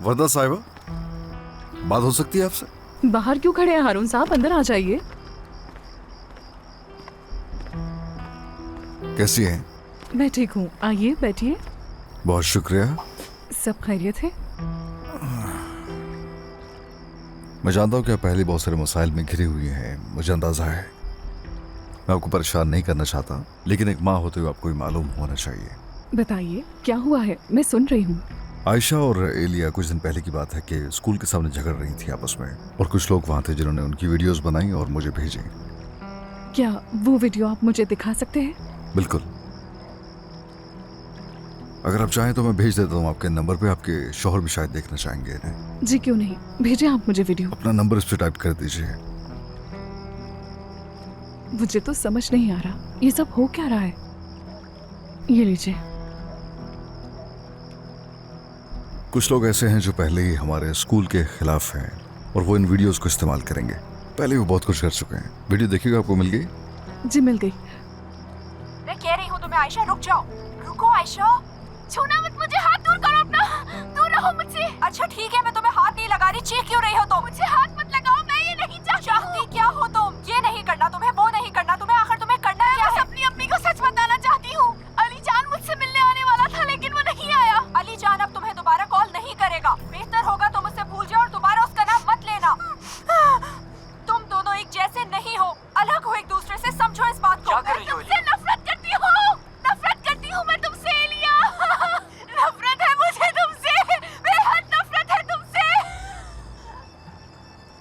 वरदा साहिबा, बात हो सकती है आपसे? बाहर क्यों खड़े हैं हारून साहब, अंदर आ जाइए। कैसी हैं? मैं ठीक हूँ, आइए बैठिए। बहुत शुक्रिया। सब खैरियत है? मैं जानता हूँ कि आप पहले बहुत सारे मसाइल में घिरी हुई हैं, मुझे अंदाजा है। मैं आपको परेशान नहीं करना चाहता, लेकिन एक माँ होते हुए आपको ये मालूम होना चाहिए। बताइए क्या हुआ है, मैं सुन रही हूँ। आयशा और एलिया कुछ दिन पहले की बात है कि स्कूल के सामने झगड़ रही थी आपस में, और कुछ लोग वहां थे जिन्होंने उनकी वीडियोस बनाई और मुझे भेजी। क्या वो वीडियो आप मुझे दिखा सकते हैं? बिल्कुल, अगर आप चाहें तो मैं भेज देता हूँ आपके नंबर पे। आपके शौहर भी शायद देखना चाहेंगे इन्हें। जी क्यों नहीं, भेजें आप मुझे वीडियो। अपना नंबर इस पे टाइप कर दीजिए। मुझे तो समझ नहीं आ रहा ये सब हो क्या रहा है। ये लीजिए। कुछ लोग ऐसे हैं जो पहले ही हमारे स्कूल के खिलाफ हैं और वो इन वीडियोस को इस्तेमाल करेंगे। पहले वो बहुत कुछ कर चुके हैं। वीडियो देखिएगा, आपको मिल गई? जी मिल गई। मैं कह रही हूँ तुम्हें आयशा, रुक जाओ। रुको आयशा, छूना मत मुझे, हाथ दूर करो अपना, दूर रहो मुझसे। अच्छा ठीक है, मैं तुम्हें हाथ नहीं लगा रही, चीख क्यों रही हो तुम? मुझे हाथ